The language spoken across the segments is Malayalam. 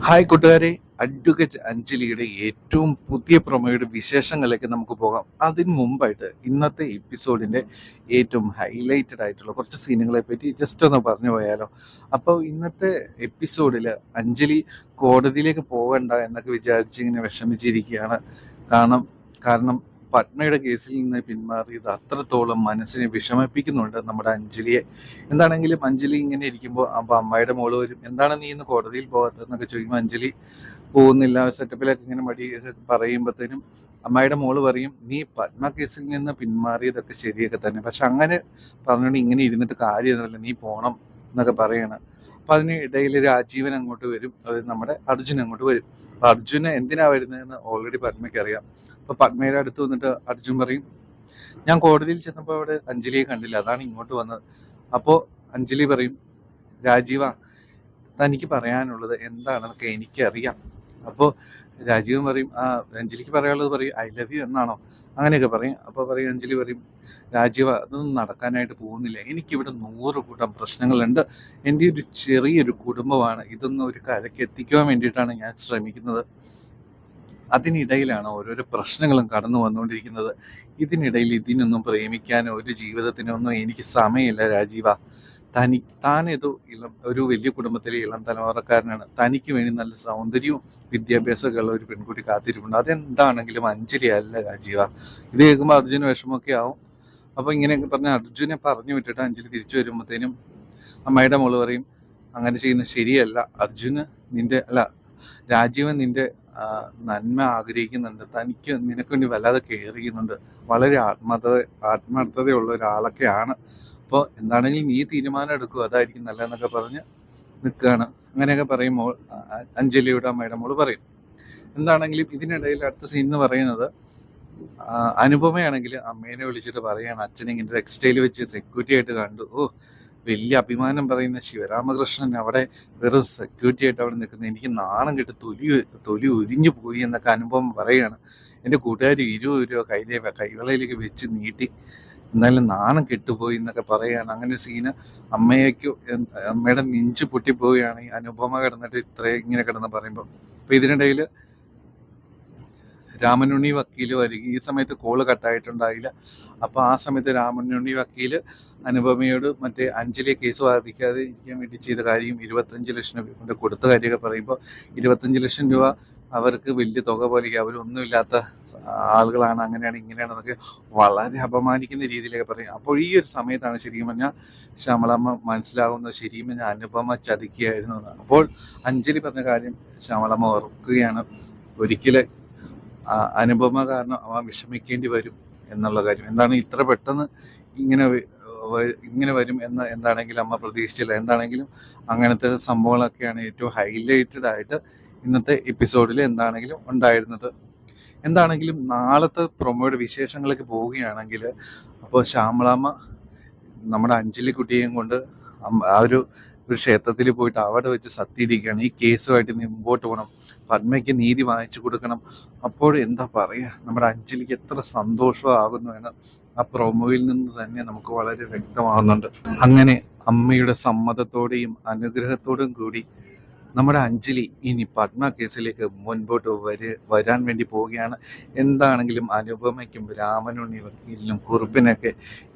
ഹായ് കൂട്ടുകാരെ, അഡ്വക്കേറ്റ് അഞ്ജലിയുടെ ഏറ്റവും പുതിയ പ്രൊമോയുടെ വിശേഷങ്ങളിലേക്ക് നമുക്ക് പോകാം. അതിന് മുമ്പായിട്ട് ഇന്നത്തെ എപ്പിസോഡിന്റെ ഏറ്റവും ഹൈലൈറ്റഡ് ആയിട്ടുള്ള കുറച്ച് സീനുകളെ പറ്റി ജസ്റ്റ് ഒന്ന് പറഞ്ഞു പോയാലോ. അപ്പോൾ ഇന്നത്തെ എപ്പിസോഡിൽ അഞ്ജലി കോടതിയിലേക്ക് പോകണ്ട എന്നൊക്കെ വിചാരിച്ച് ഇങ്ങനെ വിഷമിച്ചിരിക്കുകയാണ്. കാരണം കാരണം പത്മയുടെ കേസിൽ നിന്ന് പിന്മാറിയത് അത്രത്തോളം മനസ്സിനെ വിഷമിപ്പിക്കുന്നുണ്ട് നമ്മുടെ അഞ്ജലിയെ. എന്താണെങ്കിലും അഞ്ജലി ഇങ്ങനെ ഇരിക്കുമ്പോൾ അപ്പോൾ അമ്മയുടെ മോള് വരും, എന്താണ് നീ ഇന്ന് കോടതിയിൽ പോകാത്തതെന്നൊക്കെ ചോദിക്കുമ്പോൾ അഞ്ജലി പോകുന്നില്ല, സെറ്റപ്പിലൊക്കെ ഇങ്ങനെ മടി പറയുമ്പോഴത്തേനും അമ്മയുടെ മോള് പറയും, നീ പത്മ കേസിൽ നിന്ന് പിന്മാറിയതൊക്കെ ശരിയൊക്കെ തന്നെ, പക്ഷെ അങ്ങനെ പറഞ്ഞുകൊണ്ട് ഇങ്ങനെ ഇരുന്നിട്ട് കാര്യമൊന്നുമില്ല, നീ പോണം എന്നൊക്കെ പറയാണ്. അപ്പം അതിന് ഇടയിൽ രാജീവൻ അങ്ങോട്ട് വരും, അത് നമ്മുടെ അർജുൻ അങ്ങോട്ട് വരും. അപ്പം അർജുന് എന്തിനാ വരുന്നതെന്ന് ഓൾറെഡി പത്മയ്ക്ക് അറിയാം. അപ്പൊ പത്മയുടെ അടുത്ത് വന്നിട്ട് അർജുൻ പറയും, ഞാൻ കോടതിയിൽ ചെന്നപ്പോൾ അവിടെ അഞ്ജലിയെ കണ്ടില്ല, അതാണ് ഇങ്ങോട്ട് വന്നത്. അപ്പോൾ അഞ്ജലി പറയും, രാജീവ തനിക്ക് പറയാനുള്ളത് എന്താണെന്നൊക്കെ എനിക്കറിയാം. അപ്പോൾ രാജീവൻ പറയും, അഞ്ജലിക്ക് പറയാനുള്ളത് പറയും, ഐ ലവ് യു എന്നാണോ, അങ്ങനെയൊക്കെ പറയും. അപ്പോൾ പറയും അഞ്ജലി പറയും, രാജീവ അതൊന്നും നടക്കാനായിട്ട് പോകുന്നില്ല, എനിക്കിവിടെ 100 കൂട്ടം പ്രശ്നങ്ങളുണ്ട്, എൻ്റെ ഒരു ചെറിയൊരു കുടുംബമാണ്, ഇതൊന്നും ഒരു കരയ്ക്ക് എത്തിക്കുവാൻ വേണ്ടിയിട്ടാണ് ഞാൻ ശ്രമിക്കുന്നത്. അതിനിടയിലാണ് ഓരോരോ പ്രശ്നങ്ങളും കടന്നു വന്നുകൊണ്ടിരിക്കുന്നത്. ഇതിനിടയിൽ ഇതിനൊന്നും പ്രേമിക്കാനോ ഒരു ജീവിതത്തിനോ ഒന്നും എനിക്ക് സമയമില്ല രാജീവ. താനേതോ ഒരു വലിയ കുടുംബത്തിലെ ഇളം തലമുറക്കാരനാണ്, തനിക്ക് വേണ്ടി നല്ല സൗന്ദര്യവും വിദ്യാഭ്യാസമൊക്കെ ഉള്ള ഒരു പെൺകുട്ടി കാത്തിരിപ്പുണ്ട്, അതെന്താണെങ്കിലും അഞ്ജലി അല്ല രാജീവ. ഇത് കേൾക്കുമ്പോൾ അർജുന് വിഷമമൊക്കെ ആവും. അപ്പോൾ ഇങ്ങനെയൊക്കെ പറഞ്ഞ അർജുനെ പറഞ്ഞു വിട്ടിട്ട് അഞ്ജലി തിരിച്ചു വരുമ്പോഴത്തേനും അമ്മയുടെ മോള് പറയും, അങ്ങനെ ചെയ്യുന്നത് ശരിയല്ല, അർജുന് രാജീവൻ നിന്റെ നന്മ ആഗ്രഹിക്കുന്നുണ്ട്, നിനക്ക് വേണ്ടി വല്ലാതെ കെയർ ചെയ്യുന്നുണ്ട്, വളരെ ആത്മാർത്ഥതയുള്ള ഒരാളൊക്കെയാണ്. അപ്പോൾ എന്താണെങ്കിലും നീ തീരുമാനം എടുക്കുക, അതായിരിക്കും നല്ലതെന്നൊക്കെ പറഞ്ഞ് നിൽക്കുകയാണ്. അങ്ങനെയൊക്കെ പറയുമ്പോൾ അഞ്ജലിയുടെ അമ്മയുടെ മോള് പറയും. എന്താണെങ്കിലും ഇതിനിടയിൽ അടുത്ത സീൻ എന്ന് പറയുന്നത്, അനുപമയാണെങ്കിൽ അമ്മേനെ വിളിച്ചിട്ട് പറയാണ്, അച്ഛനെ ഇങ്ങനെ ടെക്സ്റ്റൈൽ വെച്ച് സെക്യൂരിറ്റി ആയിട്ട് കണ്ടു, വലിയ അഭിമാനം പറയുന്ന ശിവരാമകൃഷ്ണൻ അവിടെ വെറും സെക്യൂരിറ്റി ആയിട്ട് അവിടെ നിൽക്കുന്നത്, എനിക്ക് നാണം കെട്ട് തൊലി ഉരിഞ്ഞു പോയി എന്നൊക്കെ അനുഭവം പറയുകയാണ്. എൻ്റെ കൂട്ടുകാർ 20 രൂപ കൈവളയിലേക്ക് വെച്ച് നീട്ടി, എന്നാലും നാണം കെട്ടുപോയി എന്നൊക്കെ പറയുകയാണ്. അങ്ങനെ സീന് അമ്മയുടെ നെഞ്ചു പൊട്ടിപ്പോവുകയാണ് ഈ അനുപമ കിടന്നിട്ട് ഇങ്ങനെ കിടന്ന് പറയുമ്പോൾ. അപ്പോൾ ഇതിനിടയിൽ രാമനുണ്ണി വക്കീൽ വരിക, ഈ സമയത്ത് കോള് കട്ടായിട്ടുണ്ടായില്ല. അപ്പോൾ ആ സമയത്ത് രാമനുണ്ണി വക്കീൽ അനുപമയോട് മറ്റേ അഞ്ജലിയെ കേസ് വാദിക്കാതെ ഇരിക്കാൻ വേണ്ടി ചെയ്ത കാര്യം 25 ലക്ഷം രൂപ കൊടുത്ത കാര്യമൊക്കെ പറയുമ്പോൾ, 25 ലക്ഷം രൂപ അവർക്ക് വലിയ തുക പോലെ, അവരൊന്നുമില്ലാത്ത ആളുകളാണ്, അങ്ങനെയാണ് ഇങ്ങനെയാണെന്നൊക്കെ വളരെ അപമാനിക്കുന്ന രീതിയിലൊക്കെ പറയും. അപ്പോൾ ഈ ഒരു സമയത്താണ് ശരിക്കും പറഞ്ഞാൽ ശ്യാമളമ്മ മനസ്സിലാവുന്നത്, ശരിക്കും പറഞ്ഞാൽ അനുപമ ചതിക്കുകയായിരുന്നു എന്ന്. അപ്പോൾ അഞ്ജലി പറഞ്ഞ കാര്യം ശ്യാമളമ്മ ഓർക്കുകയാണ്, ഒരിക്കലും അനുപമ കാരണം അവൻ വിഷമിക്കേണ്ടി വരും എന്നുള്ള കാര്യം. എന്താണ് ഇത്ര പെട്ടെന്ന് ഇങ്ങനെ വരും എന്ന് എന്താണെങ്കിലും അമ്മ പ്രതീക്ഷിച്ചില്ല. എന്താണെങ്കിലും അങ്ങനത്തെ സംഭവങ്ങളൊക്കെയാണ് ഏറ്റവും ഹൈലൈറ്റഡ് ആയിട്ട് ഇന്നത്തെ എപ്പിസോഡിൽ എന്താണെങ്കിലും ഉണ്ടായിരുന്നത്. എന്താണെങ്കിലും നാളത്തെ പ്രൊമോയുടെ വിശേഷങ്ങളിലേക്ക് പോവുകയാണെങ്കിൽ, അപ്പോൾ ശ്യാമളാമ്മ നമ്മുടെ അഞ്ജലി കുട്ടിയെയും കൊണ്ട് ആ ഒരു ക്ഷേത്രത്തിൽ പോയിട്ട് അവിടെ വെച്ച് സത്യടിക്കുകയാണ്, ഈ കേസുമായിട്ട് മുമ്പോട്ട് പോകണം, പത്മയ്ക്ക് നീതി വാങ്ങിച്ചു കൊടുക്കണം. അപ്പോൾ എന്താ പറയുക, നമ്മുടെ അഞ്ജലിക്ക് എത്ര സന്തോഷമാകുന്നു എന്ന് ആ പ്രൊമോയിൽ നിന്ന് തന്നെ നമുക്ക് വളരെ വ്യക്തമാകുന്നുണ്ട്. അങ്ങനെ അമ്മയുടെ സമ്മതത്തോടെയും അനുഗ്രഹത്തോടും കൂടി നമ്മുടെ അഞ്ജലി ഇനി പത്മ കേസിലേക്ക് മുൻപോട്ട് വരാൻ വേണ്ടി പോവുകയാണ്. എന്താണെങ്കിലും അനുപമയ്ക്കും രാമനുണ്ണി വക്കീലിനും കുറുപ്പിനൊക്കെ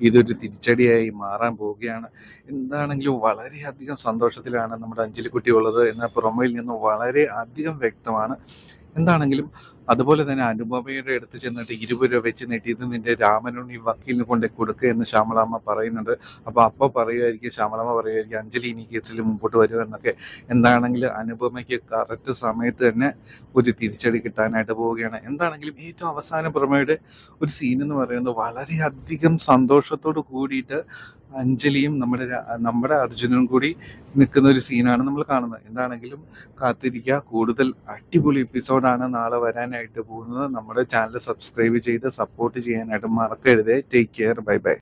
ഇതൊരു തിരിച്ചടിയായി മാറാൻ പോവുകയാണ്. എന്താണെങ്കിലും വളരെയധികം സന്തോഷത്തിലാണ് നമ്മുടെ അഞ്ജലിക്കുട്ടി ഉള്ളത് എന്ന പ്രൊമോയിൽ നിന്ന് വളരെ അധികം വ്യക്തമാണ്. എന്താണെങ്കിലും അതുപോലെ തന്നെ അനുപമയുടെ അടുത്ത് ചെന്നിട്ട് 20 രൂപ വെച്ച് നീട്ടി, ഇത് നിന്റെ രാമനുണ്ണി വക്കീലിന് കൊണ്ട് കൊടുക്കുക എന്ന് ശ്യാമളാമ്മ പറയുന്നുണ്ട്. അപ്പോൾ പറയുമായിരിക്കും, ശ്യാമളാമ്മ പറയുമായിരിക്കും, അഞ്ജലി ഇനി കേസിൽ മുമ്പോട്ട് വരുമോ എന്നൊക്കെ. എന്താണെങ്കിലും അനുപമയ്ക്ക് കറക്റ്റ് സമയത്ത് തന്നെ ഒരു തിരിച്ചടി കിട്ടാനായിട്ട് പോവുകയാണ്. എന്താണെങ്കിലും ഏറ്റവും അവസാന പ്രൊമോയുടെ ഒരു സീൻ എന്ന് പറയുന്നത് വളരെയധികം സന്തോഷത്തോട് കൂടിയിട്ട് അഞ്ജലിയും നമ്മുടെ അർജുനും കൂടി നിൽക്കുന്ന ഒരു സീനാണ് നമ്മൾ കാണുന്നത്. എന്താണെങ്കിലും കാത്തിരിക്കുക, കൂടുതൽ അടിപൊളി എപ്പിസോഡാണ് നാളെ വരാനായിട്ട് പോകുന്നത്. നമ്മുടെ ചാനൽ സബ്സ്ക്രൈബ് ചെയ്ത് സപ്പോർട്ട് ചെയ്യാനായിട്ട് മറക്കരുത്. Take care, bye bye.